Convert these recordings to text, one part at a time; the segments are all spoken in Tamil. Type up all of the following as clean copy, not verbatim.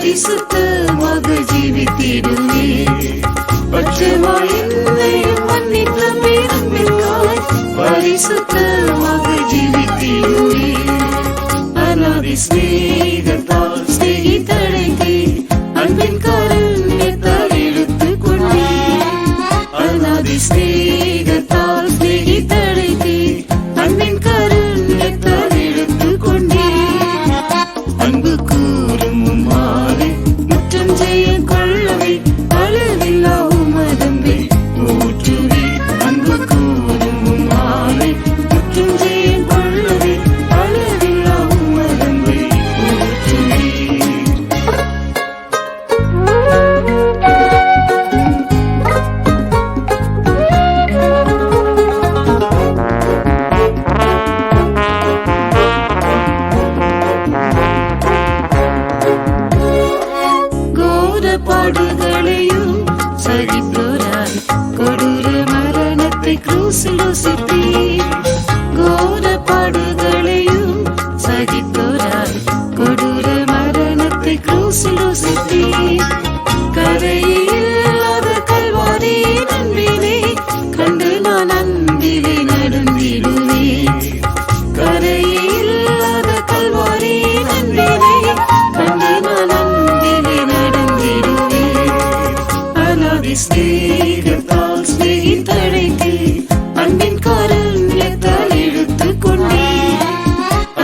பரிசுத்தமாக ஜீவித்திடுவே. பட்சமாய் என்னையும் மன்னித்த பேரன்பிற்காய் பரிசுத்தமாக ஜீவித்திடுவே. அநாதி ஸ்நேகத்தால் ஸ்நேகித்தழைத்தே, அன்பின் காருண்யத்தால் இழுத்துக் கொண்டே. அநாதி ஸ்நேகத்தால் ஸ்நேகித்தழைத்தே, அன்பின் காருண்யத்தால் இழுத்துக் கொண்டே. அன்பு கூறும் மாலை முற்றம் செய்ய கொள்ளவே, அளவில்லா உமதம்பை ஊற்றுவே. அன்பு கூறும் மாலை முற்றம் செய்ய கொள்ளவே, அளவில்லா உமதம்பை ஊற்றுவே. பாடுகளையும் சகித்தோராய் கொடூர மரணத்தை கிரூசில் ருசித்தீர். கோர பாடுகளையும் சகித்தோராய் கொடூர மரணத்தை கிரூசில் ருசித்தீர். கரையில்லாத கல்வாரி நன்பினை கண்டு நான் அன்பிலே நடந்திடுவேன். கரையில்லாத கல்வாரி நன்பினை கண்டு நான் அன்பிலே நடந்திடுவேன். அநாதி ஸ்நேகத்தால் ஸ்நேகித்தழைத்தே, அன்பின் காருண்யத்தால் இழுத்துக் கொண்டே.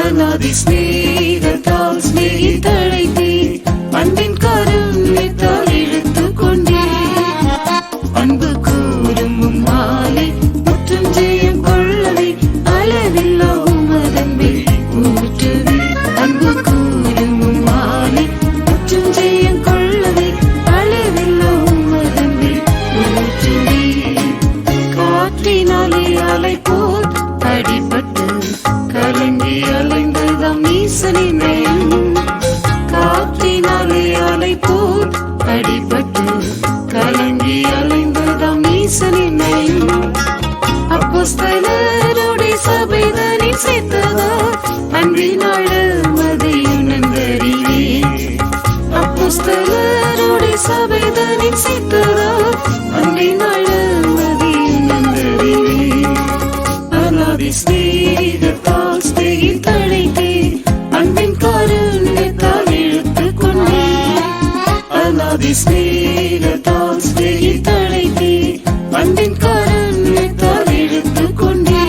அநாதி ஸ்நேகத்தால் ஸ்நேகித்தழைத்தே, அன்பின் காருண்யத்தால் இழுத்துக் கொண்டே. அன்பு கூறும் மாலை முற்றும் ஜெயம் கொள்ளவே, அளவில்லா உமதன்பை ஊற்றுவே. அன்பு கூறும் மாலை முற்றும் ஜெயம் கொள்ளவே, அளவில்லா உமதன்பை ஊற்றுவே. காற்றினாலே அலை போல் அடிபட்டு கலங்கி அலைந்ததாம் ஈசனின் நயம். காற்றினாலே அலை போல் அடிபட்டு கலங்கி அலைந்ததாம் ஈசனின் நயம். அப்போஸ்தலரோடே சபைதனில் சேர்த்ததா அன்பினாள் மதை உணர்ந்தறிவே. அப்போஸ்தலரோடே சபைதனில் சேர்த்ததா அன்பினாள் மதை உணர்ந்தறிவே. அநாதி ஸ்நேகத்தால் ஸ்நேகித்தழைத்தே, அன்பின் காருண்யத்தால் இழுத்துக் கொண்டே. அநாதி ஸ்நேகத்தால் ஸ்நேகித்தழைத்தே, அன்பின் காருண்யத்தால் இழுத்துக் கொண்டே.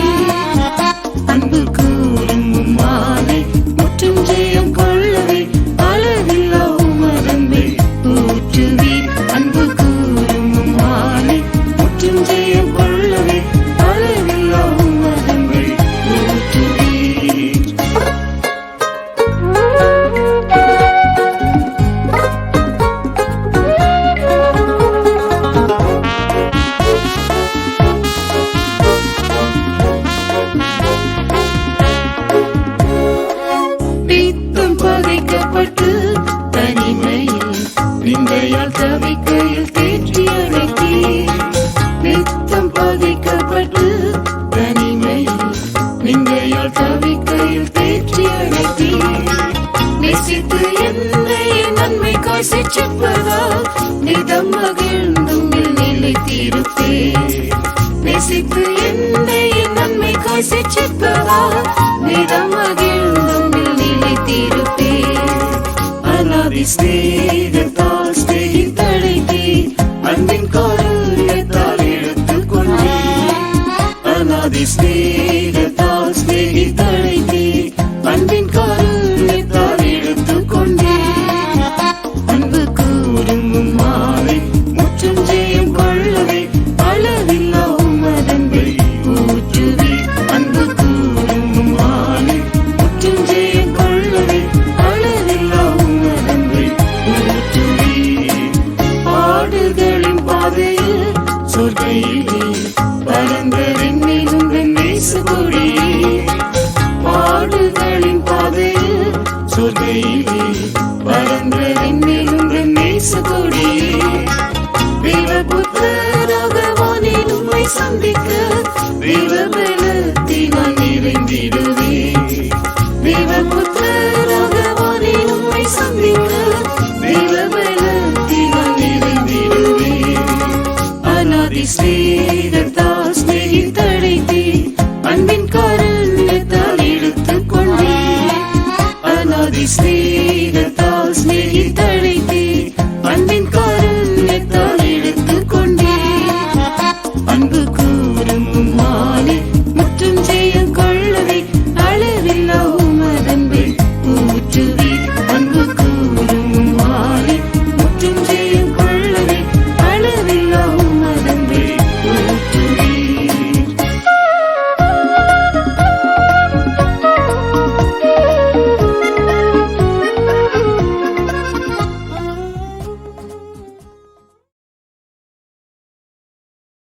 அன்பு கூறும் மாலை முற்றும் ஜெயம் கொள்ளவே, அளவில்லா உமதன்பை ஊற்றுவே. அன்பு கூறும் மாலை முற்றும் ஜெயம் கொள்ளவே, அளவில்லா உமதன்பை ஊற்றுவே. பித்தம் பகைக்கப்பட்டு தனிமையில் நிந்தையால் தவிக்கையில் தேற்றி அழைத்தீர். பித்தம் பகைக்கப்பட்டு தனிமையில் நிந்தையால் தவிக்கையில் தேற்றி அழைத்தீர். நேசித்து என்னை நன்மைக்காய் சிற்றிப்பதால் நிதம் மகிழ்ந்தும் நிலைத்திருப்பேன். நேசித்து என்னை நன்மைக்காய் சிற்றிப்பதால் நிதம் மகிழ்ந்தும் நிலைத்திருப்பேன். அநாதி ஸ்நேகத்தால் ஸ்நேகித்தழைத்தே, அன்பின் காருண்யத்தால் இழுத்துக் கொண்டே. அநாதி ஸ்நேகத்தால் ஸ்நேகித்தழைத்தே, அன்பின் காருண்யத்தால் இழுத்துக் கொண்டே. அன்பு கூறும் மாலை முற்றும் ஜெயம் கொள்ளவே, அளவில்லா உமதன்பை ஊற்றுவே. அன்பு கூறும் மாலை முற்றும் ஜெயம் கொள்ளவே, அளவில்லா உமதன்பை ஊற்றுவே. பாடுகளின் பாதையில் சொர்க்கையிலே பரந்த வெண்ணிலும் வெண்ணேசு கொடியே. பாடுகளின் பாதையில் சொர்க்கையிலே பரந்த வெண்ணிலும் வெண்ணேசு கொடியே. தேவபுத்திரராக வானில் உம்மை சந்திக்க தேவபலத்தினால் நிறைந்திடுவே. தேவபுத்திரராக வானில் உம்மை சந்திக்க